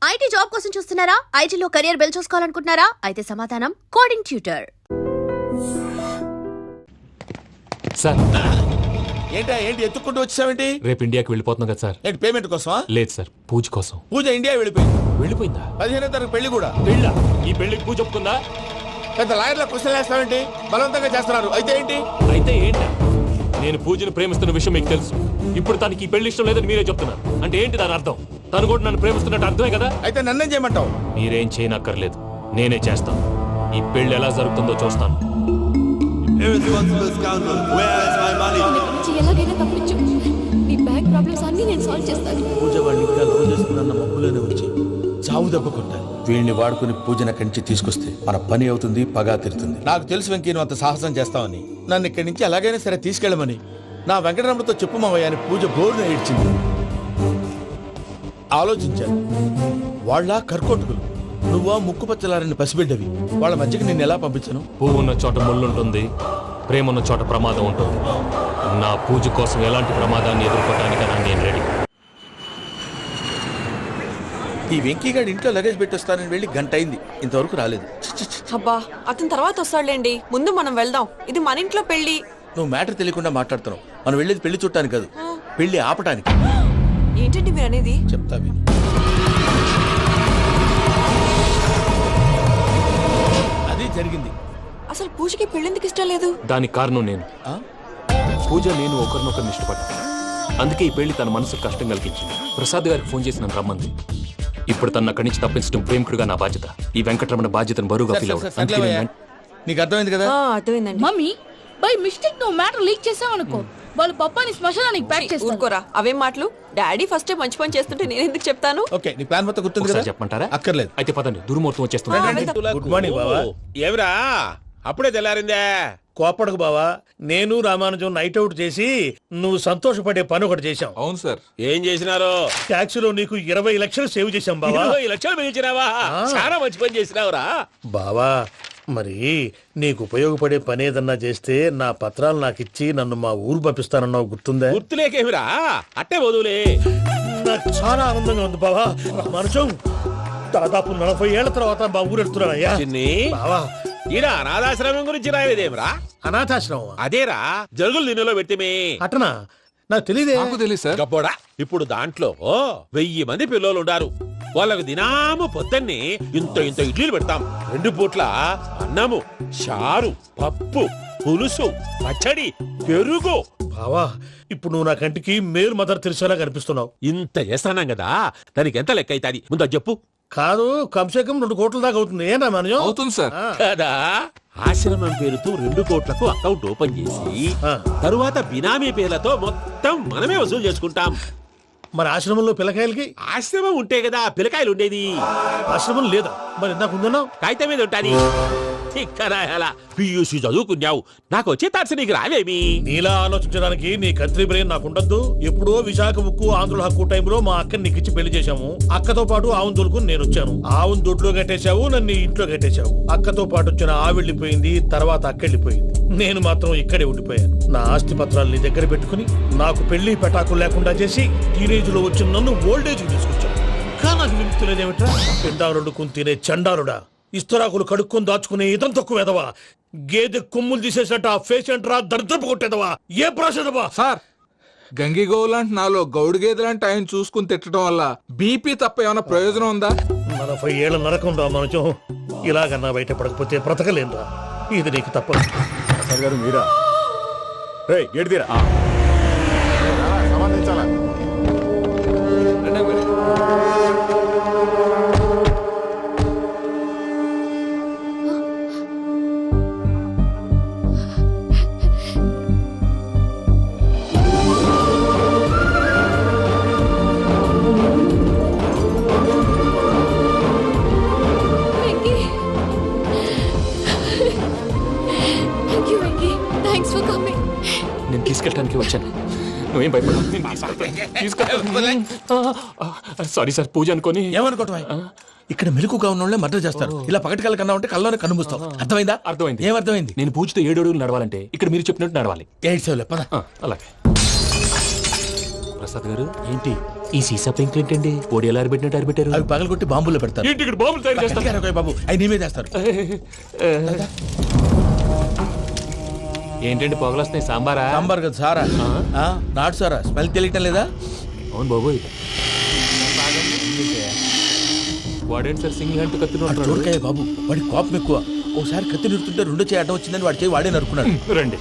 IT job కోసం చూస్తున్నారా? ఐటీలో కెరియర్ బిల్డ్ చూసుకోవాలనుకుంటున్నారా? అయితే సమాధానం కోడింగ్ ట్యూటర్. సార్ ఏంటి ఎత్తుక్కుంటూ వచ్చావేంటి? రేపు ఇండియాకి వెళ్ళిపోతున్నాం కదా సార్. ఏంటి పేమెంట్ కోసమా? లేదు సార్, పూజ కోసం. పూజ ఇండియా వెళ్ళిపోయింది. వెళ్ళిపోయిందా? 15వ తారీఖు పెళ్లి కూడా. పెళ్ళా? ఈ పెళ్లికి పూజ ఒప్పుకుందా? పెద్ద లాయర్ల క్వశ్చన్ వేస్తావేంటి? బలవంతంగా చేస్తున్నారు. అయితే ఏంటి? అయితే ఏంటా? నేను పూజను ప్రేమిస్తున్న విషయం మీకు తెలుసు. ఇప్పుడు తనకి ఈ పెళ్లి ఇష్టం లేదని మీరే చెప్తున్నారు. అంటే ఏంటి దాని అర్థం? తను కూడా నన్ను ప్రేమిస్తున్నట్టు అర్థమే కదా? అయితే నన్నేం చేయమంటావు? మీరేం చేయనక్కర్లేదు, నేనే చేస్తాను. ఈ పెళ్లి ఎలా జరుగుతుందో చూస్తాను. ఎలాగైనా తప్పించు. నీ బ్యాంక్ ప్రాబ్లమ్స్ అన్ని నేను సాల్వ్ చేస్తాను. పూజ వాళ్ళు ఇంకా లవ్ చేస్తున్న మబ్బులోనే వచ్చి చావు దెబ్బ కొట్టాలి. వీళ్ళని వాడుకుని పూజన కంచి తీసుకొస్తే మన పని అవుతుంది, పగా తీరుతుంది. నాకు తెలుసు వెంకీ నువ్వు అంత సాహసం చేస్తావని. నన్ను ఇక్కడి నుంచి ఎలాగైనా సరే తీసుకెళ్ళమని నా వెంకటరమణతో చెప్పు మావయ్య అని పూజ బోరున ఏడ్చింది. ఆలోచించాను, వాళ్ళ కర్కోటకులు, నువ్వా ముక్కుపచ్చలారని పసిబిడ్డవి. వాళ్ళ మధ్యకి నేను ఎలా పంపించను? పువ్వు ఉన్న చోట ముళ్ళుంటుంది, ప్రేమ ఉన్న చోట ప్రమాదం ఉంటుంది. నా పూజ కోసం ఎలాంటి ప్రమాదాన్ని ఎదుర్కోవడానికైనా నేను రెడీ. ఈ వెంకీగాడి ఇంట్లో లగేజ్ పెట్టొస్తానని వెళ్ళి గంట అయింది, ఇంతవరకు రాలేదు. అబ్బా అతని తర్వాత వస్తాడులేండి, ముందు మనం వెళ్దాం. ఇది మన ఇంట్లో పెళ్లి. నువ్వు మ్యాటర్ తెలియకుండా మాట్లాడుతున్నావు. మనం వెళ్ళేది పెళ్లి చుట్టానికి కాదు, పెళ్లి ఆపటానికి. ఏంటండి మీరు అనేది? చెప్తా విను. అది జరిగింది. అసలు పూజకి పెళ్ళెందుకు ఇష్టం లేదు? దానికి కారణం నేను. పూజ నేను ఒకరినొకరిని ఇష్టపడ్డా. అందుకే ఈ పెళ్లి తన మనసుకు కష్టం కలిగించింది. ప్రసాద్ గారికి ఫోన్ చేసి నన్ను రమ్మంది. ఇప్పుడు తన అక్కడి నుంచి తప్పించడం ప్రేమికుడుగా నా బాధ్యత. ఈ వెంకటరమణ బాధ్యతను బరువుగా ఫీల్ అవుతుంది. నీకు అర్థమైంది కదా? అర్థమైందండి. మమ్మీ బై మిస్టేక్ నువ్వు మ్యాటర్ లీక్ చేసావనుకో, వాళ్ళు పప్పాని శ్మశానానికి ప్యాక్ చేస్తారు. ఊరుకోరా, అవేం మాటలు. డాడీ ఫస్ట్ మంచి పని చేస్తుంటే నేను ఎందుకు చెప్తాను? ఓకే, నీ ప్లాన్ మొత్తం గుర్తుంది కదా? చెప్పమంటారా? అక్కర్లేదు. అయితే పదండి, దుర్ముహూర్తం వచ్చేస్తుంది. గుడ్ మార్నింగ్ బావా. ఏమిరా అప్పుడే తెల్లారిందే? కోపడకు బావా, నేను రామానుజం నైట్ అవుట్ చేసి నువ్వు సంతోషపడే పని ఒకటి చేశాం. అవును సార్. ఏం చేసినారు? ట్యాక్సీలో నీకు 20 లక్షలు సేవ్ చేశాం బావా. 20 లక్షలు మిగిల్చినావా? చాలా మంచి పని చేసినావురా బావా, మరి నీకు ఉపయోగపడే పని ఏదన్నా చేస్తే నా పత్రాలు నాకు ఇచ్చి నన్ను మా ఊరు పంపిస్తానన్నావు, గుర్తుందా? గుర్తులేకేమిరా, అట్టే వదులే. నాకు చాలా ఆనందంగా ఉంది బావా. రామానుజం, దాదాపు 40 ఏళ్ల తర్వాత మా ఊరు వెళ్తున్నానయ్యా. చిన్ని బావా, ఈడ అనాథాశ్రమం గురించి రాయలేదేమిరా? అనాథాశ్రమం అదేరా, జరుగులు దీనిలో పెట్టిమే. అటనా? నాకు తెలియదే. గబ్బోడా, ఇప్పుడు దాంట్లో 1000 మంది పిల్లలు ఉండారు. వాళ్ళకు దినాము పొద్దున్నే ఇంత ఇడ్లీలు పెడతాం. 2 పూట్ల అన్నము, చారు, పప్పు, పులుసు, పచ్చడి, పెరుగు. బావా, ఇప్పుడు నువ్వు నా కంటికి మేలు మదర్ తెరిసేలా కనిపిస్తున్నావు. ఇంత చేస్తానం కదా, దానికి ఎంత లెక్క అవుతుంది ముందు అది చెప్పు. కాదు, కంసే కం 2 కోట్ల దాకా అవుతుంది. ఏం రామానుజం? అవుతుంది సార్. కదా, ఆశ్రమం పేరుతో 2 కోట్లకు అకౌంట్ ఓపెన్ చేసి తరువాత బినామీ పేర్లతో మొత్తం మనమే వసూలు చేసుకుంటాం. మరి ఆశ్రమంలో పిల్లకాయలకి? ఆశ్రమం ఉంటే కదా పిల్లకాయలు ఉండేది. ఆశ్రమం లేదా? మరి ఇందాక ఉందన్నావు. కాగితం మీద ఉంటాది. పియూసీ చదువుకున్నావు, నాకు వచ్చే తాట్స్ నీకు రావేమి? నీలా ఆలోచించడానికి నీ కత్రి బ్రెయిన్ నాకు ఉండద్దు. ఎప్పుడో విశాఖ ఉక్కు ఆంధ్రుల హక్కు టైంలో మా అక్కని నీకిచ్చి పెళ్లి చేశాము. అక్కతో పాటు ఆవును దొడుకు నేను వచ్చాను. ఆవును దొడ్లో కట్టేశావు, నన్ను ఇంట్లో కట్టేశావు. అక్కతో పాటు వచ్చిన ఆవిళ్ళిపోయింది, తర్వాత అక్కెళ్ళిపోయింది. నేను మాత్రం ఇక్కడే ఉండిపోయాను. నా ఆస్తి పత్రాలు నీ దగ్గర పెట్టుకుని నాకు పెళ్లి పెటాకులు లేకుండా చేసి టీనేజ్ లో వచ్చిన నన్ను ఓల్డేజ్ తీసుకొచ్చాను. కానీ నాకు విముక్తులేదేమిట్రా? పిండారుడుకుని తినే చండారుడా, ఇస్తరాకులు కడుక్కొని దాచుకునే ఇతం తక్కువ ఎదవా, గేదె కొమ్ములు తీసేసట ఆ పేషెంట్ రా దరిద్రపు కొట్టేదవా, ఏ ప్రాసెదవా? సార్, గంగిగోవులాంటి నాలో గౌడు గేదెలాంటి ఆయన చూసుకుని తిట్టడం వల్ల బీపీ తప్ప ఏమైనా ప్రయోజనం ఉందా? 40 ఏళ్ల నరకం రా మనచం. ఇలాగన్నా బయటపడకపోతే బ్రతకలేనురా. ఇది నీకు తప్పదు. మీరా గేడిదిరా సంబంధించాలా? నేను తీసుకెళ్ళడానికి వచ్చాను, నువ్వేం భయపడవు. సారీ సార్, పూజ అనుకోని. ఏమనుకోవటం? ఇక్కడ మెలకుగా ఉన్న వాళ్ళే మర్డర్ చేస్తారు. ఇలా పగటి కళ్ళ కన్నా ఉంటే కళ్ళలోనే కనుమూస్తావు. అర్థమైందా? అర్థమైంది. ఏమర్థమైంది? నేను పూజతో 7 అడుగులు నడవాలంటే ఇక్కడ మీరు చెప్పినట్టు నడవాలి. 8 పద. అలాగే. ప్రసాద్ గారు, ఏంటి ఈ సీసా పెంకులు ఏంటండి ఓడి ఎలా అరబెట్టినట్టు అరబెట్టారు అవి పగలగొట్టి బాంబుల్లో పెడతారు. ఏంటి ఇక్కడ బాబులు తయారు చేస్తారు గట్టిగా అరవై బాబు, అవి నీ మీద వేస్తారు. ఏంటండి పొగలొస్తున్నాయి సాంబారా సాంబార్ కదా సారా, నాటు సారా, స్మెల్ తెలియటం లేదా? అవును బాబోయ్ వాడేంటి సార్ సింగిల్ హ్యాండ్ కత్తిని వాడు చూడకాయ బాబు, వాడి కోపం ఎక్కువ. ఒకసారి కత్తి నిరుతుంటే రెండో చేయడం వచ్చిందని వాడి చేయి వాడే నరుకున్నాడు. రండి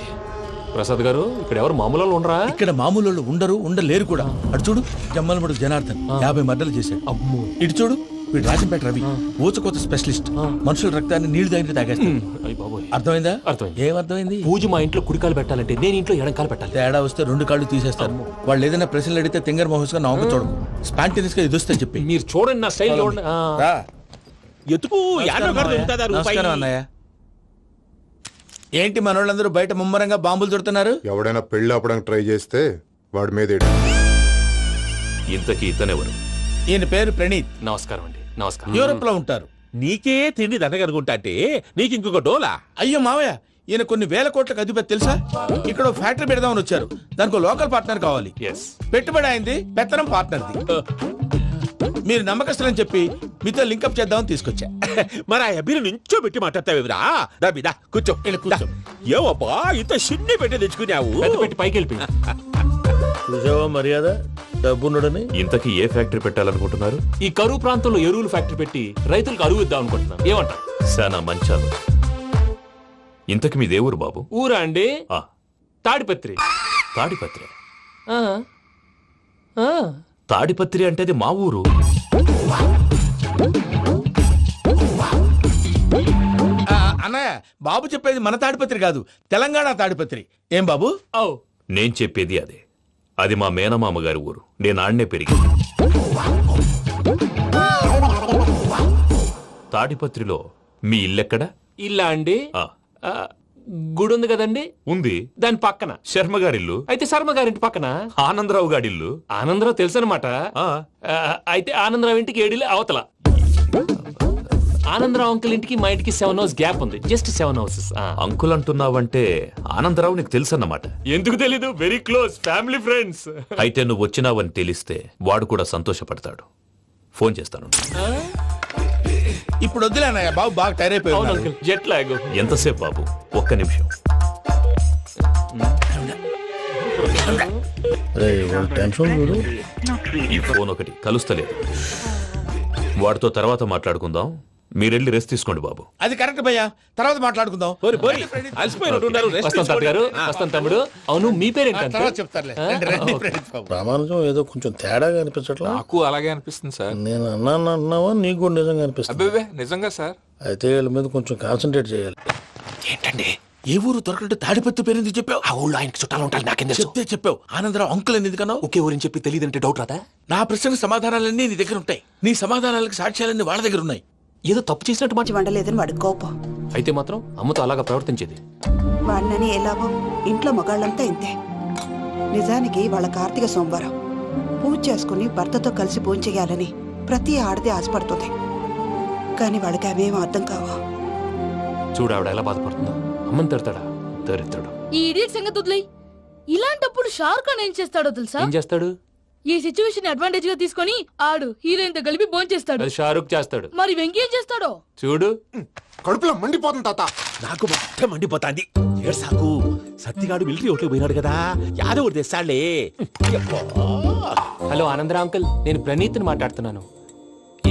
ప్రసాద్ గారు ఇక్కడ ఎవరు మామూలు వాళ్ళు ఉండరా ఇక్కడ మామూలు వాళ్ళు ఉండరు, ఉండలేరు కూడా. అటు చూడు జమ్మలమడు జనార్దన్ 50 మర్డర్లు చేశాడు. అమ్మో ఇటు చూడు వీడు రాజంపేట రవి, ఊచకోత స్పెషలిస్ట్, మనుషుల రక్తాన్ని నీళ్లు దగ్గర తాగేస్తాడు. అయ్య బాబోయ్ అర్థమైందా? అర్థమైంది. ఏమర్థమైంది? పూజ మా ఇంట్లో కుడికాలు పెట్టాలంటే నేను ఇంట్లో ఎడంకాలు పెట్టాలి తేడా వస్తే 2 కాళ్ళు తీసేస్తారు. వాళ్ళు ఏదైనా ప్రశ్నలు అడిగితే తింగర్ మహోస్ గా నవ్వు చూడకు, స్పాంటినియస్ గా ఎదుస్తా చెప్పి. మీరు చూడండి నా స్టైల్ చూడండి రా. ఎతుకు యాడో కాడ దొరుకుతుందా రూపాయి? నమస్కారం అన్నయ్య. ఏంటి మనోళ్ళందరూ బయట ముమ్మరంగా బాంబులు దొరుకుతున్నారు? ఎవడైనా పెళ్లి ఆపడానికి ట్రై చేస్తే వాడి మీద ఎడి. ఇంతకీ ఇతనెవరు ఈయన పేరు ప్రణీత్, నమస్కారం అండి నమస్కారం యూరోప్ లో ఉంటారు. నీకే తిండి దండగనుకుంటా అంటే నీకు ఇంకొక డోలా? అయ్యో మావయ్య, ఈయన కొన్ని వేల కోట్లకు అధిపతి తెలుసా? ఇక్కడ ఓ ఫ్యాక్టరీ పెడదామని వచ్చారు, దానికి లోకల్ పార్ట్నర్ కావాలి. ఎస్ పెట్టుబడి అయింది, పెత్తనం పార్ట్నర్ది. మీరు నమ్మకస్తులని చెప్పి మీతో లింకప్ చేద్దామని తీసుకొచ్చా. మరి ఆ అబ్బిని నుంచో పెట్టి మాట్లాడతావేమిరా? దాబిదా కూర్చో. ఇలా కూర్చో. ఏవబ్బా ఇంత చిన్ని పెట్టి తెచ్చుకున్నావు? పెద్ద పెట్టి పైకి వెళ్ళిపోయి చూసావా మర్యాద డబ్బున్నడని. ఇంతకీ ఏ ఫ్యాక్టరీ పెట్టాలనుకుంటున్నారు? ఈ కరువు ప్రాంతంలో ఎరువులు ఫ్యాక్టరీ పెట్టి రైతులకు అరువు ఇద్దాం అనుకుంటున్నాను. ఏమంటారు? శానా మంచాలు. ఇంతకి మీ దేవురు బాబు? ఊరా అండి తాడిపత్రి. తాడిపత్రి తాడిపత్రి అంటే అది మా ఊరు. అన్నయ్య బాబు చెప్పేది మన తాడిపత్రి కాదు, తెలంగాణ తాడిపత్రి. ఏం బాబు? నేను చెప్పేది అదే. అది మా మేనమామ గారి ఊరు, నేను ఆడనే పెరిగి. తాడిపత్రిలో మీ ఇల్లెక్కడ? ఇల్లా అండి గుడి ఉంది కదండి. ఉంది, దాని పక్కన శర్మ గారిల్లు. అయితే శర్మ గారింటి పక్కన ఆనందరావు గారిల్లు. ఆనందరావు తెలుసు అనమాట. అయితే ఆనందరావు ఇంటికి 7 ఇల్లు అవతల. ఆనందరావు అంకుల్ ఇంటికి మా ఇంటికి 7 హౌస్ గ్యాప్ ఉంది, జస్ట్ 7 హౌసెస్. అంకుల్ అంటున్నావంటే ఆనందరావు నీకు తెలుసు అన్నమాట. ఎందుకు తెలీదు, వెరీ క్లోజ్ ఫ్యామిలీ ఫ్రెండ్స్. అయితే నువ్వు వచ్చినావని తెలిస్తే వాడు కూడా సంతోషపడతాడు. ఫోన్ చేస్తాను. ఇప్పుడు వద్దులే అన్నయ్య, బాబు బాగా టైర్ అయిపోయి. Jet lag. ఎంతసేపు బాబు? ఒక్క నిమిషం. ఈ ఫోన్ ఒకటి కలుస్తలేదు. వాడితో తర్వాత మాట్లాడుకుందాం. మీరెళ్ళి రెస్ట్ తీసుకోండి బాబు. అది కరెక్ట్ భయ్యా, తర్వాత మాట్లాడుకుందాం. వస్తాం తాత గారు, వస్తాం తమ్ముడు. అవును మీ పేరేంటి? తర్వాత చెప్తారులే. రండి, రండి, ప్రణీత్ బాబు. ప్రామాణికం ఏదో కొంచెం తేడాగా అనిపించట్లా. నాకు అలాగే అనిపిస్తుంది సార్. నేను అన్నావా నీకు కూడా నిజంగా అనిపిస్తుంది? అబ్బే నిజంగా సార్. అయితే వీళ్ళ మీద కొంచెం కాన్సన్ట్రేట్ చేయాలి. ఏంటండి ఏ ఊరు దొరకట్టు తాడిపత్రి పేరు ఎందుకు చెప్పావు? ఆ ఊళ్ళో ఆయనకి చుట్టాలు ఉంటారు, నాకేం తెలుసు. చెప్తే చెప్పావు. ఆనందరావు అంకుల్ అని ఎందుకన్నావు? ఒకే ఊరిని చెప్పి తెలియదంటే డౌట్ రాదా? నా ప్రశ్నకు సమాధానాలన్నీ నీ దగ్గర ఉంటాయి, నీ సమాధానాలకు సాక్ష్యాలన్నీ వాళ్ళ దగ్గర ఉన్నాయి. ఏదో తప్పు చేసినట్టు మాట. వండలేదని వాడి కోపం. అయితే మాత్రం అమ్మతో అలాగా ప్రవర్తించేది. వాడినని ఎలాగో ఇంట్లో మగాళ్ళంతా ఇంతే. నిజానికి వాళ్ళ కార్తీక సోమవారం పూజ చేసుకుని భర్తతో కలిసి పూజ చేయాలని ప్రతి ఆడది ఆశపడుతుంది. కానీ వాళ్ళకి అవేమో అర్థం కావు. చూడు ఆవిడ ఎలా బాధపడుతుందో. అమ్మని తిడతాడా? దరిద్రుడు. ఈ ఇడియట్ సంగతి వదిలేయ్. ఇలాంటప్పుడు షారుఖ్ ఖాన్ ఏం చేస్తాడో తెలుసా? ఏం చేస్తాడు? ఈ సిచ్యువేషన్ అడ్వాంటేజ్ గా తీసుకొని ఆడు హీరోయిన్ తో కలిపి బోన్ చేస్తాడు. అది షారుఖ్ చేస్తాడు. మరి వెంకీ ఏం చేస్తాడో చూడు. కడుపులో మండిపోతుంది తాత. నాకు మొత్తం మండిపోతాంది. ఏడ్సాకు, సత్తిగాడు మిలిటరీ ఓట్లు పోయినాడు కదా, యాదవ్ తెస్తాడులే. హలో ఆనందరా అంకుల్, నేను ప్రణీత్ని మాట్లాడుతున్నాను.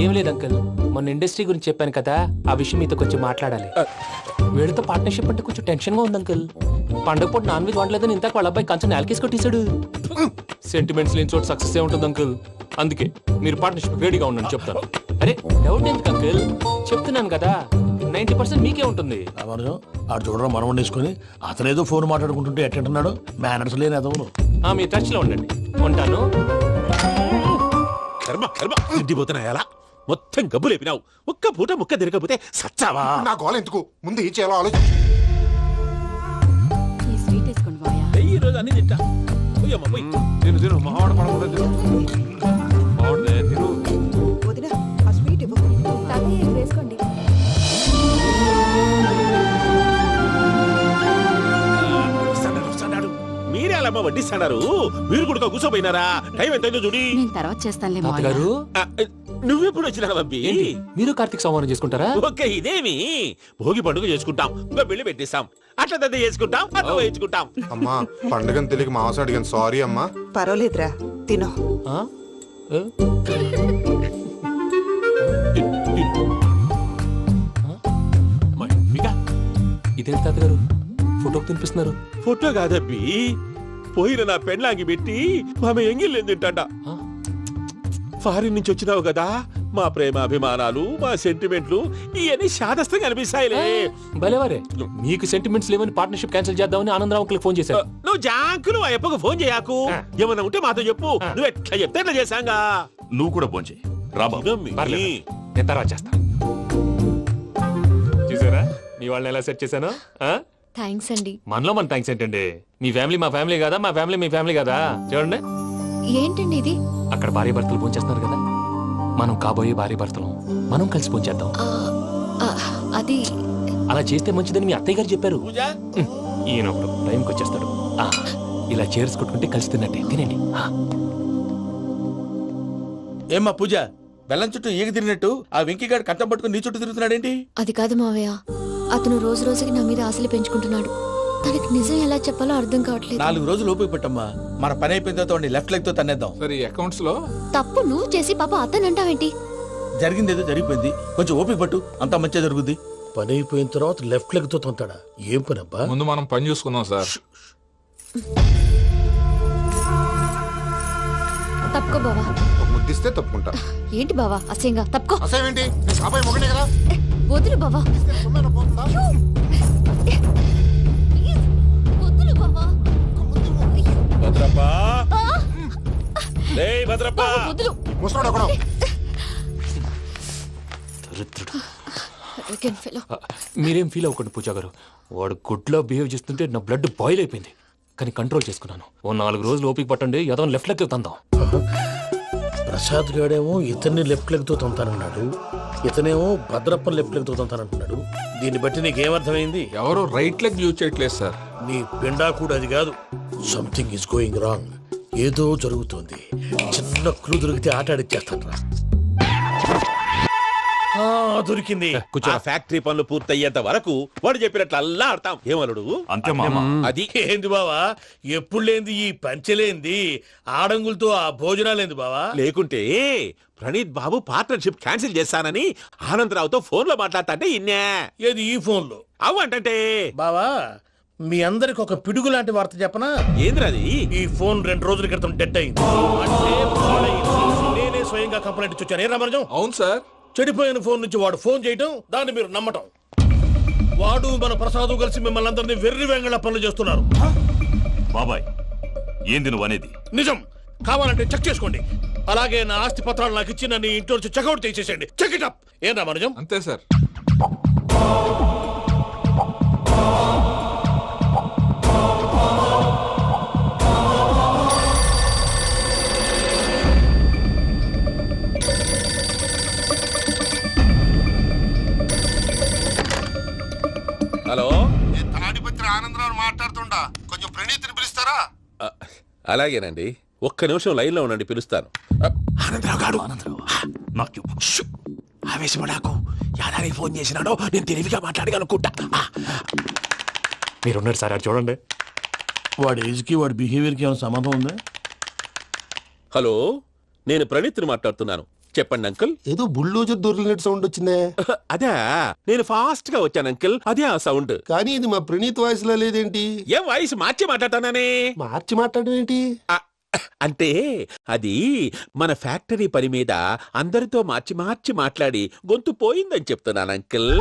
ఏం లేదు అంకుల్, మొన్న ఇండస్ట్రీ గురించి చెప్పాను కదా, ఆ విషయం మీతో కొంచెం మాట్లాడాలి. వీడితో పార్ట్నర్షిప్ అంటే కొంచెం టెన్షన్ గా ఉంది అంకుల్. పండగ పూట నాన్ వెజ్ వండలేదని ఇంతకు వాళ్ళ అబ్బాయి కంచెం నేలకేసి కొట్టేశాడు. సెంటిమెంట్స్ లేని చోట సక్సెస్ ఏ ఉంటుంది అంకుల్. అందుకే మీరు పార్ట్నర్షిప్ రెడీగా ఉండండి చెప్తాను. అరే డౌట్ ఎందుకు అంకుల్, చెప్తున్నాను కదా 90% మీకే ఉంటుంది. ఆడు చూడడం మనం వండేసుకుని అతనేదో ఫోన్ మాట్లాడుకుంటుంటే ఎట్టంటున్నాడు. మేనర్స్ లేని అదవును. మీ టచ్ లో ఉండండి. ఉంటాను. కర్మ కర్మ తిండిపోతున్నా ఎలా మొత్తం గబ్బు లేపినావు. ఒక్క పూట ముక్క తిరగకపోతే సచ్చావా? నా గోల ఎందుకు, ముందు ఏం చేయాలో ఆలోచన. ఈ స్వీట్ వేసుకోండి బాయా. ఈ రోజు అన్ని తింటా. పోయమ్మ పోయి. తిను తిను, మావాడు పడకుండా తిను. మావాడిదే తిను. వదినా ఆ స్వీట్ ఇవ్వు. వేసుకోండి. వస్తాడు. మీరే అలా వడ్డిస్తాడారు, మీరు కూడా కూర్చోపోయినారా? టైం ఎంతైందో చూడి. నేను తర్వాత చేస్తానులే తాతగారు ఆ, నువ్వెప్పుడు వచ్చినా బంబి? ఏంటి మీరు కార్తీక సంహారం చేసుకుంటారా? ఓకే, ఇదేమి భోగి పండుగ చేసుకుంటాం, ఇంకా బిల్లు పెట్టిస్తాం, అట్లా దద్ద చేసుకుంటాం, అట్లా వేయించుకుంటాం. అమ్మా పండుగని తెలియక మాంసం అడిగాను, సారీ అమ్మా. పర్వాలేదురా తినో. ఆ? ఏ? ఇదేంటి తాతగారు ఫోటోకి తినిపిస్తున్నారు? ఫోటో కాదబ్బి, పోయిన నా పెళ్ళాంగి పెట్టి ఆమె ఎంగిల్లేం తింటాడ. ఫారిన్ నుంచి వచ్చినావు కదా, మా ప్రేమ అభిమానాలు, మా సెంటిమెంట్లు ఇవన్నీ శాదస్తంగా అనిపిస్తాయిలే. భలేవారే, మీకు సెంటిమెంట్స్ లేవని పార్ట్నర్షిప్ క్యాన్సిల్ చేద్దామని ఆనందరావు అంకుల్ ఫోన్ చేశారు. నువ్వు జాంకులు ఆ అప్పకు ఫోన్ చేయకు, ఏమన్నా ఉంటే మాతో చెప్పు. నువ్వు ఎట్లా చెప్తే ఎట్లా చేశాంగా. నువ్వు కూడా ఫోన్ చేయి రాబా. పర్లేదు, నేను తర్వాత చేస్తా. చూసారా మీ వాళ్ళని ఎలా సెట్ చేశాను? థ్యాంక్స్ అండి. మనలో మన థ్యాంక్స్ ఏంటండి? మీ ఫ్యామిలీ మా ఫ్యామిలీ కదా, మా ఫ్యామిలీ మీ ఫ్యామిలీ కదా. చూడండి, ఏంటండి ఇది? అక్కడ భార్య భర్తలు ఫోన్ చేస్తున్నారు కదా, మనం కాబోయే భార్య భర్తలు మనం కలిసి ఫోన్ చేద్దాం. అది అలా చేస్తే మంచిదని మీ అత్తయ్య గారు చెప్పారు. పూజ ఈయన ఒకడు టైంకి వచ్చేస్తాడు. ఇలా చేర్స్ కొట్టుకుంటే కలిసి తిన్నట్టే. తినండి. ఏమ్మా పూజ, బెల్లం చుట్టూ ఈగ తిరిగినట్టు ఆ వెంకీగాడు కంటం పట్టుకుని నీ చుట్టూ తిరుగుతున్నాడేంటి? అది కాదు మావయ్య, అతను రోజు రోజుకి నా మీద ఆశలు పెంచుకుంటున్నాడు. తనకి నిజం ఎలా చెప్పాలో అర్థం కావట్లేదు. 4 రోజులు ఓపిక పట్టమ్మా, మన పని అయిపోయిన తర్వాత లెఫ్ట్ లెగ్ తో తన్నేద్దాం. సరే అకౌంట్స్ లో తప్పు నువ్వు చేసి పాప అతను అంటావేంటి? జరిగింది ఏదో జరిగిపోయింది, కొంచెం ఓపిక పట్టు, అంతా మంచిగా జరుగుద్ది. పని అయిపోయిన తర్వాత లెఫ్ట్ లెగ్ తో తొంతాడా? ఏం పని అబ్బా? ముందు మనం పని చూసుకుందాం సార్. తప్పుకో బావా. ముద్దిస్తే తప్పుకుంటా. ఏంటి బావా అసహ్యంగా? తప్పుకో. అసేమేంటి, నీ కాబోయే మొగనే కదా. వదులు బావా. సొమ్మేనా పోతుందా? వదులు బావా. భద్రప్ప, రేయ్ భద్రప్ప, వదులు. ముసలోడు ఒకడు. దరిద్రుడు. Arrogant fellow. మీరేం ఫీల్ అవ్వకండి పూజా గారు, వాడు గుడ్లో బిహేవ్ చేస్తుంటే నా బ్లడ్ బాయిల్ అయిపోయింది. కానీ కంట్రోల్ చేసుకున్నాను. ఓ 4 రోజులు ఓపిక పట్టండి, ఏదో లెఫ్ట్ లెగ్ తందాం. ప్రసాద్ గాడేమో ఇతన్ని లెఫ్ట్ లెగ్ తో తొంతానన్నాడు, ఇతనేమో భద్రప్ప లెఫ్ట్ లెగ్ తో తొంతానంటున్నాడు. దీన్ని బట్టి నీకేమర్థమైంది? ఎవరు రైట్ లెగ్ యూజ్ చేయట్లేదు సార్. నీ పిండా కూడా అది కాదు. Something is going wrong. ఏదో జరుగుతోంది. చిన్న క్లూ దొరికితే ఆట ఆడిచ్చేస్తాను రా. దొరికింది. ఆ ఫ్యాక్టరీ పనులు పూర్తయ్యేంత వరకు వాడు చెప్పినట్లు అల్లా ఆడతాం. ఏమలుడు? అంతే మామ. అది ఏంది బావా, ఎప్పుడు లేంది ఈ పంచలేంది, ఆడంగులతో ఆ భోజనాలేంది బావా? లేకుంటే ప్రణీత్ బాబు పార్ట్నర్షిప్ క్యాన్సిల్ చేస్తానని ఆనందరావుతో ఫోన్ లో మాట్లాడతాంటే ఇన్నే. ఏది ఈ ఫోన్ లో? అవ్వంటే బావా, మీ అందరికి ఒక పిడుగు లాంటి వార్త చెప్పనా? ఏంద్రది? ఈ ఫోన్ 2 రోజుల క్రితం డెడ్ అయింది. అంటే పాడైంది. నేనే స్వయంగా కంప్లైంట్ ఇచ్చి వచ్చాను. ఏ రామరాజం? అవును సార్. చెడిపోయిన ఫోన్ నుంచి వాడు ఫోన్ చేయటం, దాన్ని మీరు నమ్మటం. వాడు మన ప్రసాదు కలిసి మిమ్మల్ని అందరినీ వెర్రి వెంగళ పనులు చేస్తున్నారు. బాబాయ్ ఏంది నువ్వు అనేది? నిజం. కావాలంటే చెక్ చేసుకోండి. అలాగే నా ఆస్తి పత్రాలు నాకు ఇచ్చి నన్ను ఇంట్లో నుంచి చెక్అౌట్ చేసేసండి. Check it up. ఏం రామరాజం? అంతే సార్. హలో, తాడిపత్రి ఆనందరావు మాట్లాడుతుండా, కొంచెం ప్రణీతిని పిలుస్తారా? అలాగేనండి, ఒక్క నిమిషం లైన్ లో ఉండండి, పిలుస్తాను. ఆనందరావు గాడు. నాకు ఆవేశపడాకు. యాదానికి ఫోన్ చేసినాడో నేను తెలివిగా మాట్లాడగలనుకుంటా. మీరున్నారు సార్, అది చూడండి. వాడి ఏజ్ కి వాడి బిహేవియర్ కి ఏమైనా సంబంధం ఉందా? హలో, నేను ప్రణీత్ని మాట్లాడుతున్నాను. చెప్పండి అంకుల్. ఏదో బుల్డోజర్ దొరికినట్టు సౌండ్ వచ్చిందే. అదే, నేను ఫాస్ట్ గా వచ్చాను అంకుల్, అదే ఆ సౌండ్. కానీ ఇది మా ప్రణీత్ వాయిస్ లో లేదేంటి? ఏం వాయిస్ మార్చి మాట్లాడతాననే? మార్చి మాట్లాడడం ఏంటి? అంటే అది మన ఫ్యాక్టరీ పని మీద అందరితో మార్చి మార్చి మాట్లాడి గొంతు పోయిందని చెప్తున్నాను అంకుల్.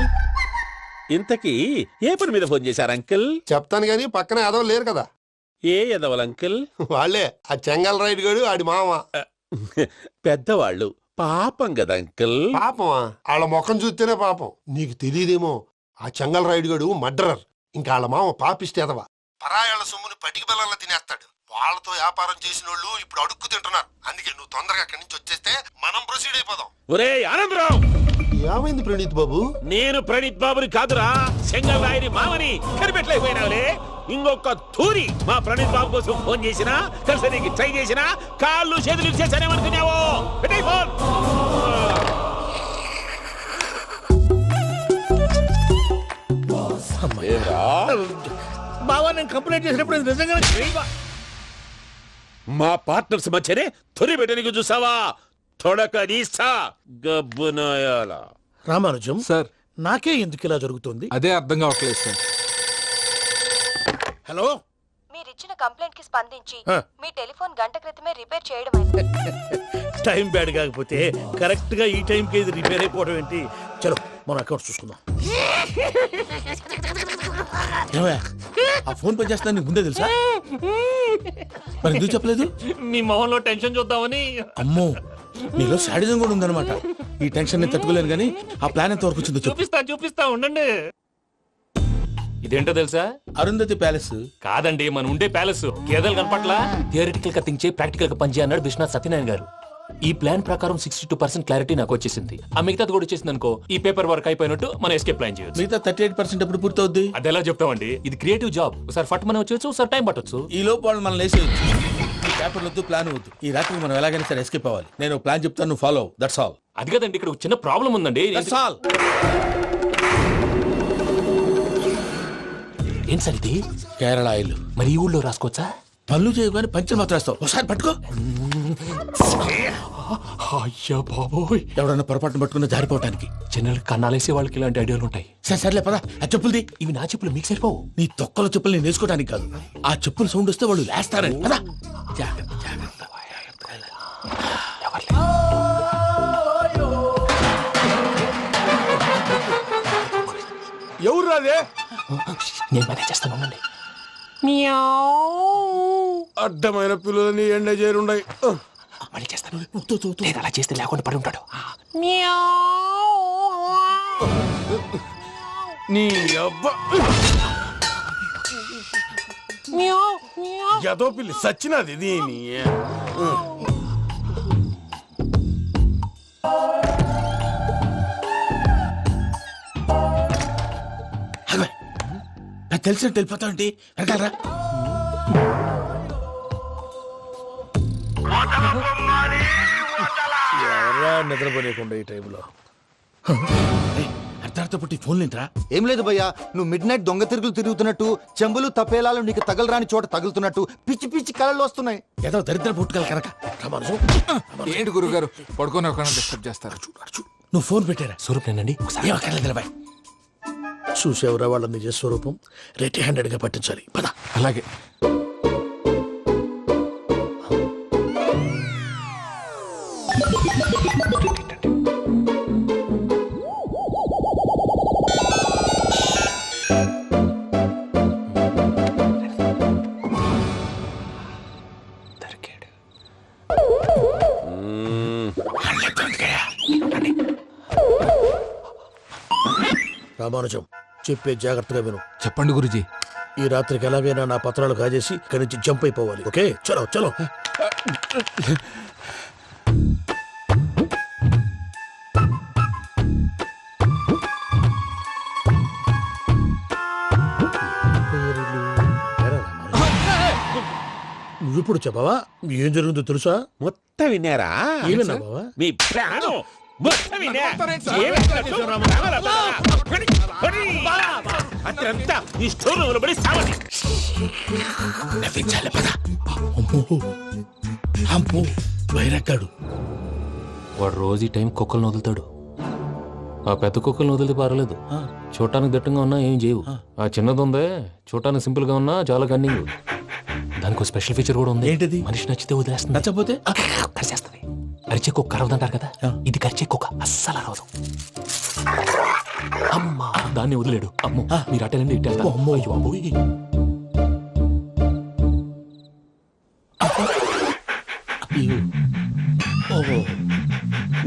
ఇంతకీ ఏ పని మీద ఫోన్ చేశారు అంకుల్? చెప్తాను గానీ పక్కన ఏదో లేరు కదా. ఏ ఎదవల్ అంకుల్? వాళ్ళే, ఆ చెంగల్ రైడ్ గడు ఆడి మామ. పెద్దవాళ్ళు, పాపం కదా అంకుల్. పాపమా? వాళ్ళ ముఖం చూస్తేనే పాపం. నీకు తెలియదేమో, ఆ చెంగల్ రైడ్ గడు మర్డరర్. ఇంకా వాళ్ళ మామ పాపిస్తేదవా. పరాయాళ్ళ సొమ్ముని పటికి బెల్లంలో తినేస్తాడు. వాళ్ళతో వ్యాపారం చేసిన వాళ్ళు ఇప్పుడు అడుక్కు తింటున్నారు. అందుకే నువ్వు తొందరగా అక్కడి నుంచి వచ్చేస్తే మనం ప్రొసీడ్ అయిపోదాం. ఒరే ఆనందరావు, ఏమైంది ప్రణీత్ బాబు? నేను ప్రణీత్ బాబుని కాదురా, సెంగల్ రాయని మామని కనిపెట్టలేకపోయినావులే. ఇంకొక తూరి మా ప్రణీత్ బాబు కోసం ఫోన్ చేసినా, కలిసి నీకు ట్రై చేసినా, కాళ్ళు చేతులు ఇచ్చేసానేమనుకున్నావు. పెట్టేయ్ ఫోన్. బావా నేను కంప్లైంట్ చేసినప్పుడు ఇది నిజంగానే చేయవా? మా పార్ట్నర్స్ మధ్యనే తొలి పెట్టడానికి చూసావా? తొడక నీస్తా గబ్బునాయాల. రామానుజం సార్ నాకే ఎందుకు ఇలా జరుగుతుంది? అదే అర్థం కావట్లేదు సార్. హలో, మీరిచ్చిన కంప్లైంట్ కి స్పందించి ఆ. మీ టెలిఫోన్ గంట క్రితమే రిపేర్ చేయడం టైం బ్యాడ్ కాకపోతే కరెక్ట్ గా ఈ టైంకి ఇది రిపేర్ అయిపోవడం ఏంటి? చలో మన అకౌంట్ చూసుకుందాం. ఏమయ్యా, ఆ ఫోన్ పని చేస్తున్నా నీకు ముందే తెలుసా? మరి ఎందుకు చెప్పలేదు? మీ మొహంలో టెన్షన్ చూద్దామని. అమ్మో, నీలో శాడిజం కూడా ఉందన్నమాట. ఈ టెన్షన్ ని తట్టుకోలేను కానీ ఆ ప్లాన్ ఎంత వరకు వచ్చిందో చెప్పు. చూపిస్తా ఉండండి. ఇదేంటో తెలుసా? అరుంధతి ప్యాలెస్ కాదండి, మన ఉండే ప్యాలెస్. గేదెలు కనపట్లా? థియరిటికల్ గా థింక్ చేయి, ప్రాక్టికల్ గా పనిచేయ అన్నాడు విశ్వనాథ్ సత్యనారాయణ గారు. ఈ ప్లాన్ ప్రకారం 62% క్లారిటీ నాకు వచ్చేసింది. ఆ మిగతాది కూడా వచ్చేసింది అనుకో, ఈ పేపర్ వర్క్ అయిపోయినట్టు మనం ఎస్కేప్ ప్లాన్ చేయొచ్చు. మిగతా 38% ఎప్పుడు పూర్తవుద్ది? అది ఎలా చెప్తామండి? ఇది క్రియేటివ్ జాబ్. ఒకసారి ఫట్ మనం వచ్చేచ్చు, ఒకసారి టైం పట్టొచ్చు. ఈ లోపు వాళ్ళు మనం లేసేయచ్చు. ఈ పేపర్ వద్దు, ప్లాన్ వద్దు. ఈ రాత్రికి మనం ఎలాగైనా సరే ఎస్కేప్ అవ్వాలి. నేను ప్లాన్ చెప్తాను, నువ్వు ఫాలో. That's all. అది కదండి, ఇక్కడ ఒక చిన్న ప్రాబ్లం ఉందండి. That's all. ఏం సార్ ఇది? కేరళ ఆయిల్. మరి ఈ ఊళ్ళో రాసుకోవచ్చా? పనులు చేయగానే పంచర్ మాత్రం వేస్తావు. ఒకసారి పట్టుకో. అయ్యా బాబోయ్, ఎవడన్నా పొరపాటున పట్టుకున్న జారిపోవటానికి. జనరల్ కన్నాలేసే వాళ్ళకి ఇలాంటి ఐడియాలు ఉంటాయి. సర్లే పదా, ఆ చెప్పులది. ఇవి నా చెప్పులు, మీకు సరిపోవు. నీ తొక్కల చెప్పులు నేను వేసుకోవడానికి కాదు, ఆ చెప్పులు సౌండ్ వస్తే వాళ్ళు లేస్తారని. పదా, జాగ్రత్త జాగ్రత్త. ఎవరు రాదే? నేను పనే చేస్తాను, ఉండండి. అడ్డమైన పిల్లలని ఎండ చేరుండయి. మళ్ళీ చేస్తాను. లేదు, అలా చేస్తే లేకుండా పడి ఉంటాడు. నీ అబ్బా ఎదో పిల్లి సచ్చినది దీని. నాకు తెలిసినట్టు వెళ్ళిపోతా ఉంటే వెనకాలరా. ఎవరా నిద్రపోలేకుండా ఈ టైంలో? అర్ధార్థ పుట్టి ఫోన్ లేంట్రా. ఏం లేదు భయ్యా, నువ్వు మిడ్ నైట్ దొంగ తిరుగులు తిరుగుతున్నట్టు, చెంబులు తపేలాలు నీకు తగలరాని చోట తగులుతున్నట్టు పిచ్చి పిచ్చి కళలు వస్తున్నాయి. ఏదో దరిద్ర పుట్టుకల కనుక. ఏంటి గురుగారు పడుకొని ఒక డిస్టర్బ్ చేస్తారు? నువ్వు ఫోన్ పెట్టారా? స్వరూప్ నేనండి. ఏమక్కర్లేదు. చూసేవరా వాళ్ళ నిజ స్వరూపం. రెట్టి హ్యాండెడ్ గా పట్టించాలి. పద. అలాగే. రామానుజం, చెప్పే జాగ్రత్తగా విను. చెప్పండి గురుజీ. ఈ రాత్రికి ఎలాగైనా నా పత్రాలు కాజేసి ఇక్కడి నుంచి జంప్ అయిపోవాలి. ఓకే, చలో చలో. నువ్విప్పుడు చెప్పవా ఏం జరుగుతుందో తెలుసా? మొత్తం విన్నారా? ఏమన్నా బావా? మీ ప్లాను మొత్తం విన్నా. అతనంతా ఈ స్టోర్ రూమ్ లో పడి సావండి. నవ్వించాలి. పద. అమ్మో, వైరక్కాడు. వాడు రోజు ఈ టైం కుక్కలను వదులుతాడు. ఆ పెద్ద కుక్కలను వదిలితే పర్లేదు, చూడటానికి దట్టంగా ఉన్నా ఏం చేయవు. ఆ చిన్నది ఉందే, చూడటానికి సింపుల్ గా ఉన్నా చాలా కన్నింగ్. దానికి ఒక స్పెషల్ ఫీచర్ కూడా ఉంది. ఏంటిది? మనిషి నచ్చితే వదిలేస్తుంది, నచ్చపోతే కరిచేస్తుంది. అరిచే కుక్క అరవదంటారు కదా, ఇది కరిచే కుక్క అస్సలు అరవదు. అమ్మా, దాన్ని వదిలేడు. అమ్మో, మీరు అటెండి ఇటు వెళ్తారు. అమ్మో, అయ్యో అబ్బోయ్. ఓహో,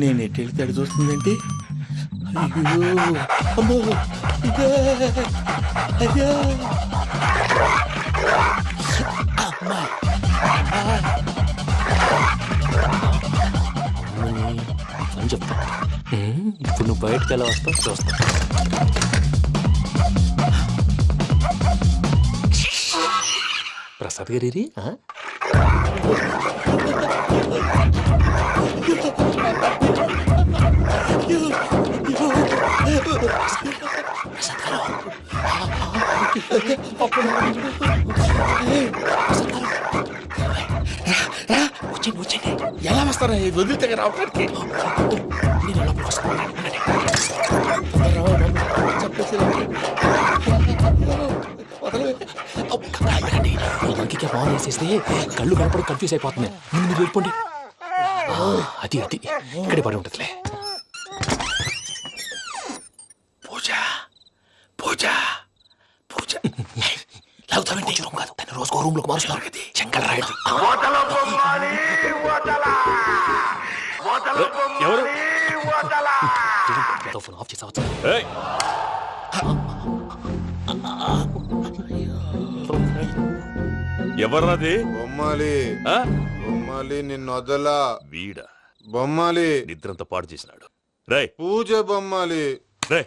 నేను ఎటు వెళ్తే అటు చూస్తుందేంటి? అయ్యో, అమ్మో, ఇదే, అయ్యో. అమ్మా, అని చెప్తా. ఇప్పుడు నువ్వు బయటకు ఎలా వస్తావు చూస్తా. ప్రసాద్ గారి ఎలా వస్తారా వదిలితే రావడానికి? ఫోన్ చేసేస్తే కళ్ళు కనపడి కన్ఫ్యూజ్ అయిపోతున్నాయి. మీరు వెళ్ళిపోండి. అది అది ఇక్కడే పడి ఉంటుందిలే. పూజ పూజ పూజ లాగుతామంటే రూమ్ కాదు, తన రోజుకో రూమ్ లోకి మారుస్తున్నారు కదా. శంకర్ రాయుడు ఎవరు ఫోన్ ఆఫ్ చేసావచ్చు. ఎవర్రాది? బొమ్మాలి బొమ్మాలి నిన్ను వదలా. వీడ బొమ్మాలి నిద్రంతా పాడు చేసినాడు. రే పూజ బొమ్మాలి. రే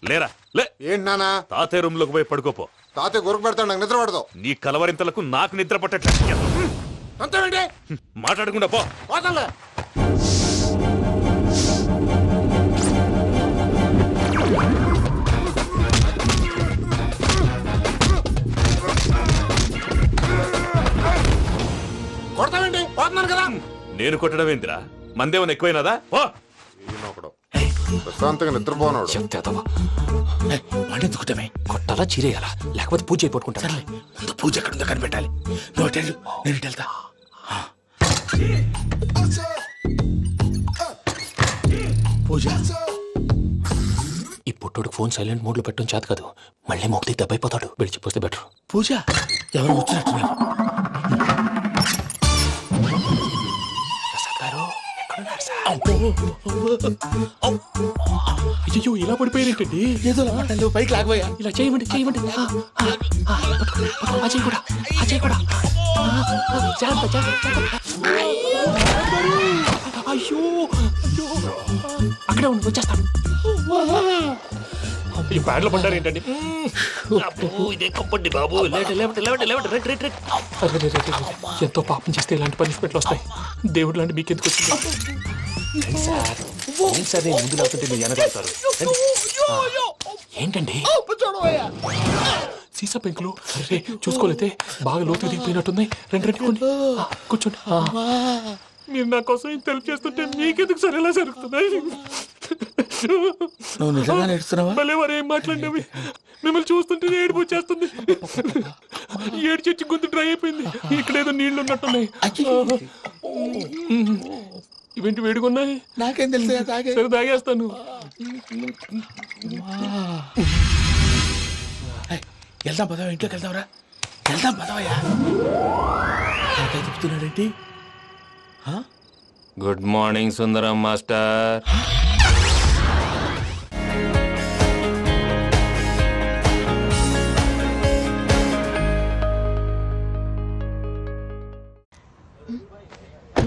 లేరా లే. ఏంటి నానా? తాతయ్య రూమ్ లోకి పోయి పడుకోపో. తాతయ్య గురకు పెడతాడు, నాకు నిద్ర పడతావు. నీ కలవరింతలకు నాకు నిద్ర పట్టట్లేదు. అంతేంటి మాట్లాడకుండా పో. పోతాలే. కొడతావేంటి? పోతున్నాను కదా. నేను కొట్టడం ఏందిరా? మందేమన్నా ఎక్కువైనదా? ఓ ఈయనొకడు ప్రశాంతంగా నిద్రపోనాడు. వండెత్తుకుంటామే. కొట్టాలా చీరేయాలా లేకపోతే పూజ అయిపోట్టుకుంటా. సర్లే, ముందు పూజ ఎక్కడుందో కనిపెట్టాలి. నువ్వు వెళ్ళు, నేను ఇటు వెళ్తా. పూజ ఈ పుట్టోడికి ఫోన్ సైలెంట్ మోడ్ లో పెట్టడం చేత కాదు. మళ్ళీ మొక్కి దెబ్బైపోతాడు. విడిచిపోతే బెటర్. పూజ ఎవరు వచ్చినట్టున్నారు. ప్రసాద్ గారు అయ్యో ఇలా పడిపోయారేంటండి? ఏదో పైకి లాగబోయా. ఇలా చేయమండి చేయమండి. అజయ్ కూడా అజయ్ కూడా అయ్యో అక్కడే ఉండి వచ్చేస్తాను. ఈ బ్యాడ్లో పడ్డారు ఏంటండి? ఎంతో పాపం చేస్తే ఇలాంటి పనిష్మెంట్లు వస్తాయి. దేవుడు లాంటి మీకెందుకు వచ్చింది సార్? ముందు లేకపోతే మీరు వెనకాడతారు. ఏంటండి సీసా పెంకులు? అరే చూసుకోలేతే బాగా లోతు దిగిపోయినట్టున్నాయి. రెండు రెండు కూర్చోండి. మీరు నా కోసం ఇంత హెల్ప్ చేస్తుంటే మీకెందుకు సరే ఎలా జరుగుతున్నాయి? నువ్వు నిజంగా నేర్చుతున్నావా? భలే వారు ఏం మాట్లాడినవి. మిమ్మల్ని చూస్తుంటే ఏడుపు వచ్చేస్తుంది. ఏడు చెట్టు గొంతు డ్రై అయిపోయింది. ఇక్కడ ఏదో నీళ్లు ఉన్నట్టున్నాయి. ఇవేంటి వేడుకున్నాయి? నాకేం తెలుసు. సరే తాగేస్తాను. వెళ్దాం పదవా, ఇంట్లోకి వెళ్దాంరా. వెళ్దాం పదవయ్యా. చెప్తున్నాడేంటి? గుడ్ మార్నింగ్ సుందరం మాస్టర్.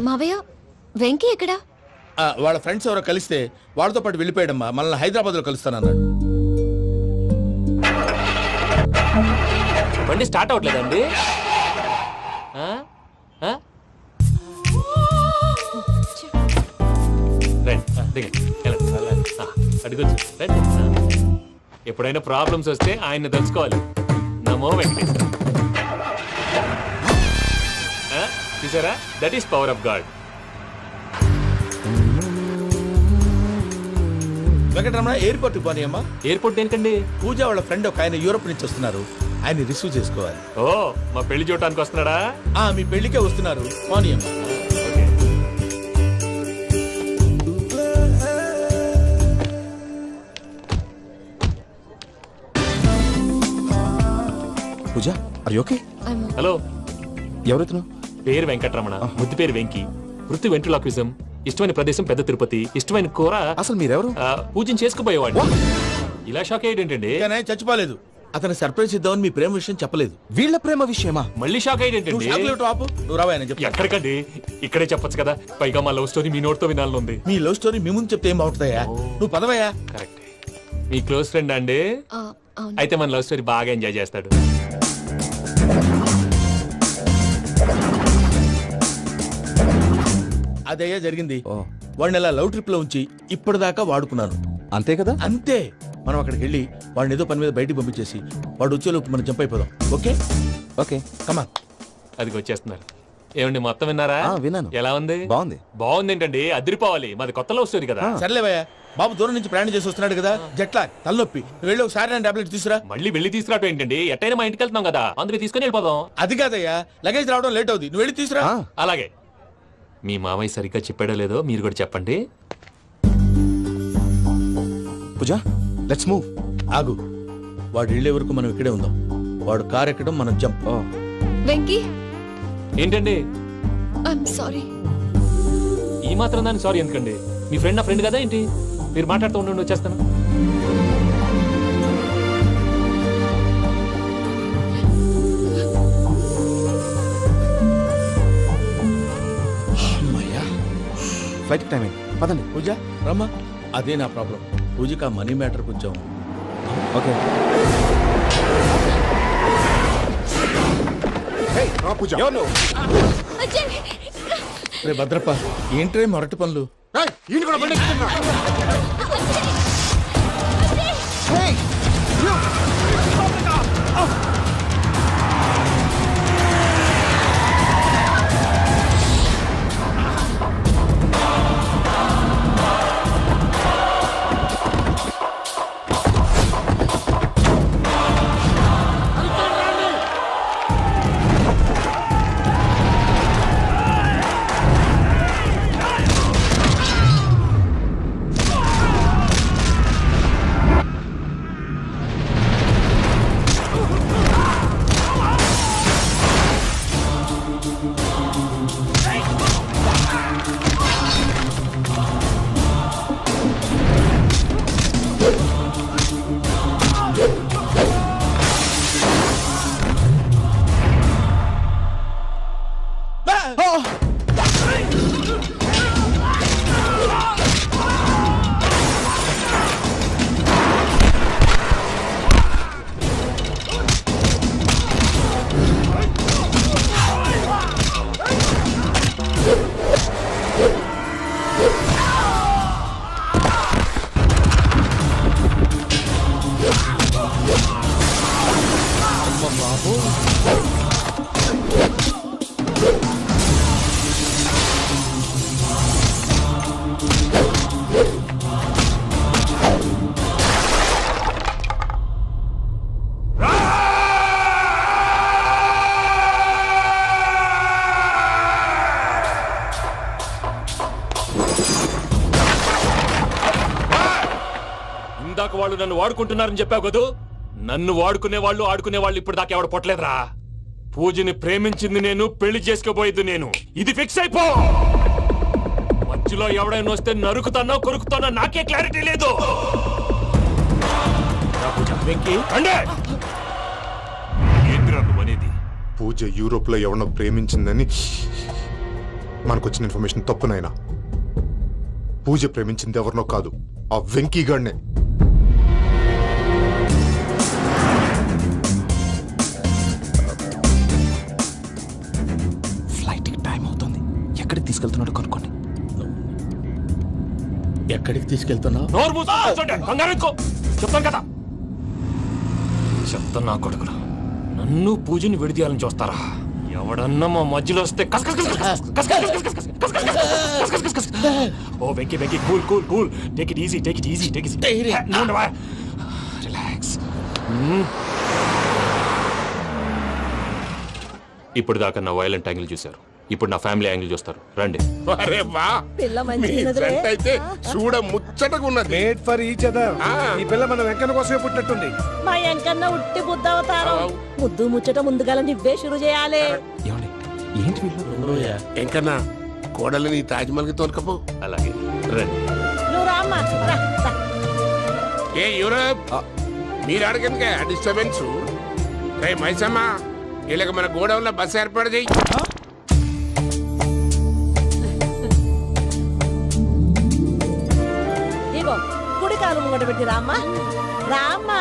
మావయ్య వెంకీ ఎక్కడా? వాళ్ళ ఫ్రెండ్స్ ఎవరో కలిస్తే వాళ్ళతో పాటు వెళ్ళిపోయాడమ్మా. మనల్ని హైదరాబాద్ లో కలుస్తానన్నాడు. బండి స్టార్ట్ అవ్వట్లేదండి. ఎప్పుడైనా ప్రాబ్లమ్స్ వస్తే ఆయన్ని తెలుసుకోవాలి. నమో వెంకటేశ్వర. చూసారా? That is power of God. Venkataramana airport పోనీ అమ్మా. ఎయిర్పోర్ట్ దేనికండి? పూజ వాళ్ళ ఫ్రెండ్ ఒక ఆయన యూరోప్ నుంచి వస్తున్నారు. ఆయన రిసీవ్ చేసుకోవాలి. ఓ మా పెళ్లి చూడటానికి వస్తున్నాడా? మీ పెళ్లికే వస్తున్నారు. పోనీ అమ్మా. పూజ ఆర్ యు ఓకే? హలో, ఎవరెత్తును? పేరు వెంకటరమణ, ముద్దు పేరు వెంకి, వృత్తి వెంట్రులాక్విజం, ఇష్టమైన ప్రదేశం పెద్ద తిరుపతి, ఇష్టమైన కూర. అసలు మీరెవరు? పూజను చేసుకుపోయేవాడు. ఇలా షాక్ అయ్యేటండి. చచ్చిపోలేదు. అతను సర్ప్రైజ్ ఇద్దామని మీ ప్రేమ విషయం చెప్పలేదు. వీళ్ళ ప్రేమ విషయమా? మళ్ళీ షాక్ నువ్వు అయ్యేంటండి షాక్ లేవు ఆపు. నువ్వు రావా ఆయన చెప్పు. ఎక్కడికండి ఇక్కడే చెప్పొచ్చు కదా, పైగా మా లవ్ స్టోరీ మీ నోటితో వినాలని ఉంది. మీ లవ్ స్టోరీ మీ ముందు చెప్తే ఏం బాగుంటుందయ్యా? నువ్వు పదవయ్యా. కరెక్ట్. మీ క్లోజ్ ఫ్రెండ్ అండి? అవును. అయితే మన లవ్ స్టోరీ బాగా ఎంజాయ్ చేస్తాడు. అదయ్యా జరిగింది. వాడిని అలా లవ్ ట్రిప్ లో ఉంచి ఇప్పటిదాకా వాడుకున్నాను. అంతే కదా? అంతే. మనం అక్కడికి వెళ్ళి వాడిని ఏదో పని మీద బయటికి పంపించేసి వాడు వచ్చేలోపు మనం జంప్ అయిపోదాం. ఓకే ఓకే కమా. అది వచ్చేస్తున్నారు. ఏమండి మొత్తం విన్నారా? విన్నాను. ఎలా ఉంది? బాగుంది. బాగుంది ఏంటండి, అదిరిపోవాలి. మాది కొత్త లవ్ స్టోరీ కదా. సర్లేవయ్యా, బాబు దూరం నుంచి ప్రయాణం చేసి వస్తున్నాడు కదా, జట్లా తలనొప్పి. నువ్వు వెళ్ళి ఒకసారి నేను టాబ్లెట్ తీసుకురా. మళ్ళీ వెళ్ళి తీసుకురావటం ఏంటండి, ఎట్టైనా మా ఇంటికి వెళ్తున్నాం కదా, అందుకే తీసుకొని వెళ్ళిపోదాం. అది కాదయ్యా, లగేజ్ రావడం లేట్ అవుతుంది. నువ్వు వెళ్ళి తీసుకురా. అలాగే. మీ మామయ్య సరిగ్గా చెప్పాడో లేదో మీరు కూడా చెప్పండి. పూజ లెట్స్ మూవ్. ఆగు, వాడు వెళ్ళే వరకు మనం ఇక్కడే ఉందాం. వాడు కార్ ఎక్కడం, మనం జంప్. వెంకీ, ఏంటండి ఐఎమ్ సారీ. ఈ మాత్రం దాన్ని సారీ ఎందుకండి? మీ ఫ్రెండ్ నా ఫ్రెండ్ కదా ఏంటి? మీరు మాట్లాడుతూ ఉండండి, వచ్చేస్తాను. ఫ్లైట్ టైం అయింది, పదండి. పూజ రమ్మా. అదే నా ప్రాబ్లం. పూజకి ఆ మనీ మ్యాటర్ కొంచెం. ఓకే. పూజ రే భద్రప్ప, ఏంట్రే మొరటి పనులు? ఈయన కూడా బండి ఎక్కుతున్నా. ఇందాక వాళ్ళు నన్ను వాడుకుంటున్నారని చెప్పావు కదూ. నన్ను వాడుకునే వాళ్ళు ఆడుకునే వాళ్ళు ఇప్పుడు దాకా ఎవడ పొట్టలేదురా. పూజని ప్రేమించింది నేను, పెళ్లి చేసుకోబోయేది నేను. ఇది ఫిక్స్ అయిపో. మధ్యలో ఎవడైనా వస్తే నరుకుతానో కొరుకుతానో నాకే క్లారిటీ లేదు. పూజ యూరోప్ లో ఎవరినో ప్రేమించిందని మనకొచ్చిన ఇన్ఫర్మేషన్ తప్పునైనా. పూజ ప్రేమించింది ఎవరినో కాదు, ఆ వెంకీ గాడినే. ఫ్లైట్ టైం అవుతుంది. ఎక్కడికి తీసుకెళ్తున్నాడో కనుక్కోండి. ఎక్కడికి తీసుకెళ్తున్నావు? చెప్తాను కదా. చెప్తాను కొడుకులు, నన్ను పూజని విడిదీయాలని చూస్తారా? ఎవడన్నా మా మధ్యలో వస్తే ఓ Venky Venky, cool cool cool, take it easy, take it easy, take it easy, relax. ఇప్పుడు దాకా నా వైలెంట్ యాంగిల్ చూశారు, ఇప్పుడు నా ఫ్యామిలీ యాంగిల్ చూస్తారు. రండి. అరే వా, మీ ఫ్రెండ్ అయితే చూడ ముచ్చటగా ఉన్నది. Made for each other. ఈ పిల్ల మన వెంకన్న కోసమే పుట్టినట్టుంది. మా వెంకన్న ఉట్టి బుద్ధవతారం. ముద్దు ముచ్చట ముందుగా నువ్వే షురు చేయాలి. ఏంటి వీళ్ళు? ఎంకన్నా కోడలిని తాజ్మహల్ కి తోలుకపో. అలాగే రండి. నువ్వు రామ్మా. ఏ యూరప్ మీరు అడగనుక డిస్టర్బెన్స్. రే మైసమ్మ, వీళ్ళకి మన గోడౌన్ లో బస్సు ఏర్పాటు చేయి. ఇగో కుడి కాలు ముంగట పెట్టి రామ్మా. రామ్మా,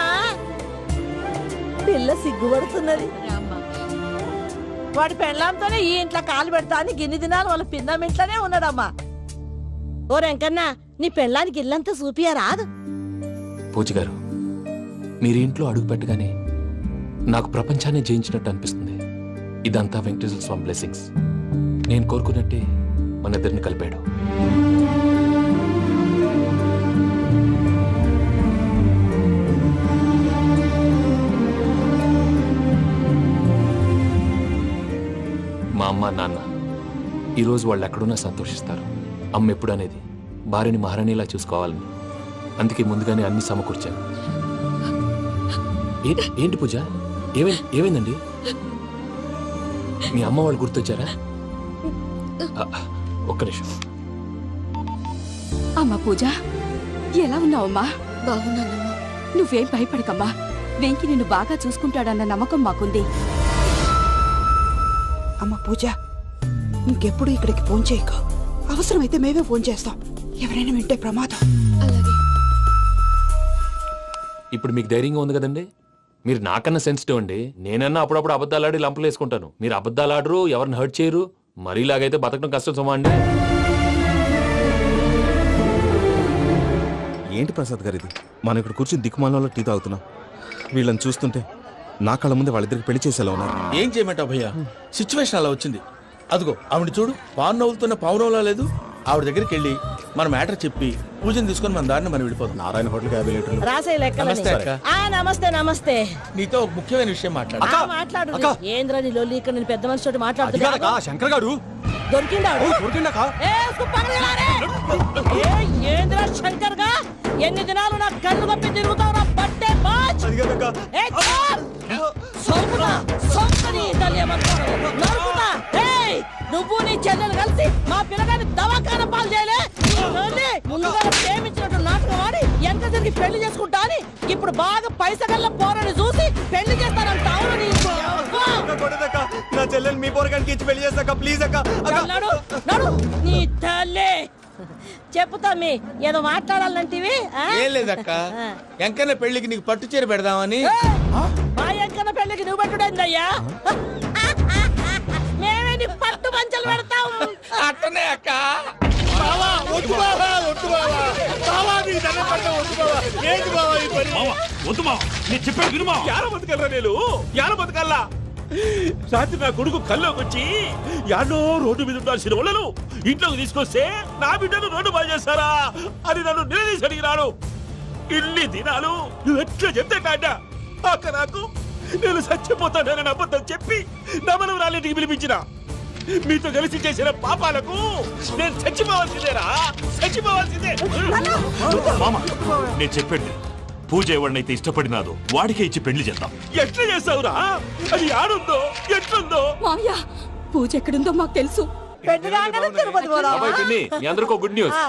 పిల్ల సిగ్గుపడుతున్నది. వాడి పెళ్ళాంతోనే ఈ ఇంట్లో కాలు పెడతా అని గిన్ని దినాలు వాళ్ళ పిన్నం ఇంట్లోనే ఉన్నాడమ్మా. ఓ వెంకన్న, నీ పెళ్ళానికి ఇల్లంతా చూపియా రాదు? పూజ గారు, మీరు ఇంట్లో అడుగు పెట్టగానే నాకు ప్రపంచాన్ని జయించినట్టు అనిపిస్తుంది. ఇదంతా వెంకటేశ్వర స్వామి బ్లెస్సింగ్స్. నేను కోరుకున్నట్టే మన ఇద్దరిని కలిపాడు. మా అమ్మ నాన్న ఈరోజు వాళ్ళు ఎక్కడున్నా సంతోషిస్తారు. అమ్మ ఎప్పుడు అనేది భార్యని మహారాణిలా చూసుకోవాలని, అందుకే ముందుగానే అన్ని సమకూర్చాను. ఏంటి పూజ, ఏమైందండి? మీ అమ్మ వాళ్ళు గుర్తొచ్చారా? ఒక్క నిమిషం. అమ్మా పూజ, ఎలా ఉన్నావమ్మా? బాగున్నానమ్మా. నువ్వేం భయపడకమ్మా. వెంకి నిన్ను బాగా చూసుకుంటాడన్న నమ్మకం మాకుంది. అమ్మ పూజ, ఇంకెప్పుడు ఇక్కడికి ఫోన్ చేయకు. అవసరమైతే మేమే ఫోన్ చేస్తాం. ఎవరైనా వింటే ప్రమాదం. ఇప్పుడు మీకు ధైర్యంగా ఉంది కదండి? మీరు నాకన్నా సెన్సిటివ్ అండి. నేనన్నా అప్పుడప్పుడు అబద్ధాలాడి లంపలు వేసుకుంటాను. మీరు అబద్ధాలు ఆడరు, ఎవరిని హర్ట్ చేయరు. మరీలాగైతే బతకడం కష్టం సుమా అండి. ఏంటి ప్రసాద్ గారు ఇది? మనం ఇక్కడ కూర్చుని దిక్కుమాలలో టీ తాగుతున్నాం. వీళ్ళని చూస్తుంటే నా కళ్ళ ముందే వాళ్ళిద్దరికి పెళ్లి చేసేలా ఉన్నారు. ఏం చేయమంటావు భయ్యా, సిచ్యువేషన్ అలా వచ్చింది. అదిగో ఆవిడ చూడు, పావు నవ్వుతున్న పావునవ్వులా లేదు. ఆవిడ దగ్గరికి వెళ్ళి మన మ్యాటర్ చెప్పి పూజను తీసుకొని మన దారిని మనం వెళ్ళిపోతాం. నారాయణ హోటల్ 50 లీటర్లు. రాసే లెక్కలని. నమస్తే అక్క. నమస్తే నమస్తే. నీతో ఒక ముఖ్యమైన విషయం మాట్లాడు. మాట్లాడు. ఏంద్రా నీ లొల్లి? ఇక్కడ నేను పెద్ద మనిషి తోటి మాట్లాడుతున్నా. శంకర్ గారు దొరికిందాడు. ఏంద్రా శంకర్ గా? ఎన్ని దినాలు నా కళ్ళు కప్పి తిరుగుతావు నా బట్టే బాచ్. నువ్వు నీ చెల్లెలు కలిసి మా పిల్లగాని దవాఖాన పాలు చేయలే. ముందుగా ప్రేమించినట్టు నాటకం ఆడి ఎంత తిరిగి పెళ్లి చేసుకుంటా అని ఇప్పుడు బాగా పైసగల్ల పోరని చూసి పెళ్లి చేస్తానంటావు. నా చెల్లెలు మీ పోరగానికి ఇచ్చి పెళ్లి చేస్తాక ప్లీజ్ అక్క. నడు నీ తల్లి. చెప్పు తమ్మి, ఏదో మాట్లాడాలంటివి? ఏం లేదక్క, ఎంకన్న పెళ్లికి నీకు పట్టు చీర పెడదామని. మా ఎంకన్న పెళ్లికి నువ్వు పెట్టుడైందయ్యా? మేమే నీ పట్టు పంచలు పెడతాం. అట్టనే అక్క. రాత్రి నా కొడుకు కల్లోకి వచ్చి యాడో రోడ్డు మీద ఉండాల్సిన వాళ్ళను ఇంట్లోకి తీసుకొస్తే నా బిడ్డను రోడ్డు బాగా చేస్తారా అని నన్ను నిలదీసి అడిగినాడు. ఇన్ని దినాలు నువ్వు ఎట్లా చెప్తే కాడా అక్క నాకు నేను చచ్చిపోతానని అబద్ధం చెప్పి నా మనవరాలింటికి పిలిపించిన. మీతో కలిసి చేసిన పాపాలకు నేను చచ్చిపోవాల్సిందేరా, చచ్చిపోవాల్సిందే. మామ, నేను చెప్పండి, పూజ ఎవరినైతే ఇష్టపడినాదో వాడికే ఇచ్చి పెళ్లి చేద్దాం. ఎట్లా చేస్తావురా? అది ఆడుందో ఎట్లుందో? మామయ్య, పూజ ఎక్కడుందో మాకు తెలుసు. పెళ్లి రాగానే తిరుపతి పోదామా? మీ అందరికీ గుడ్ న్యూస్.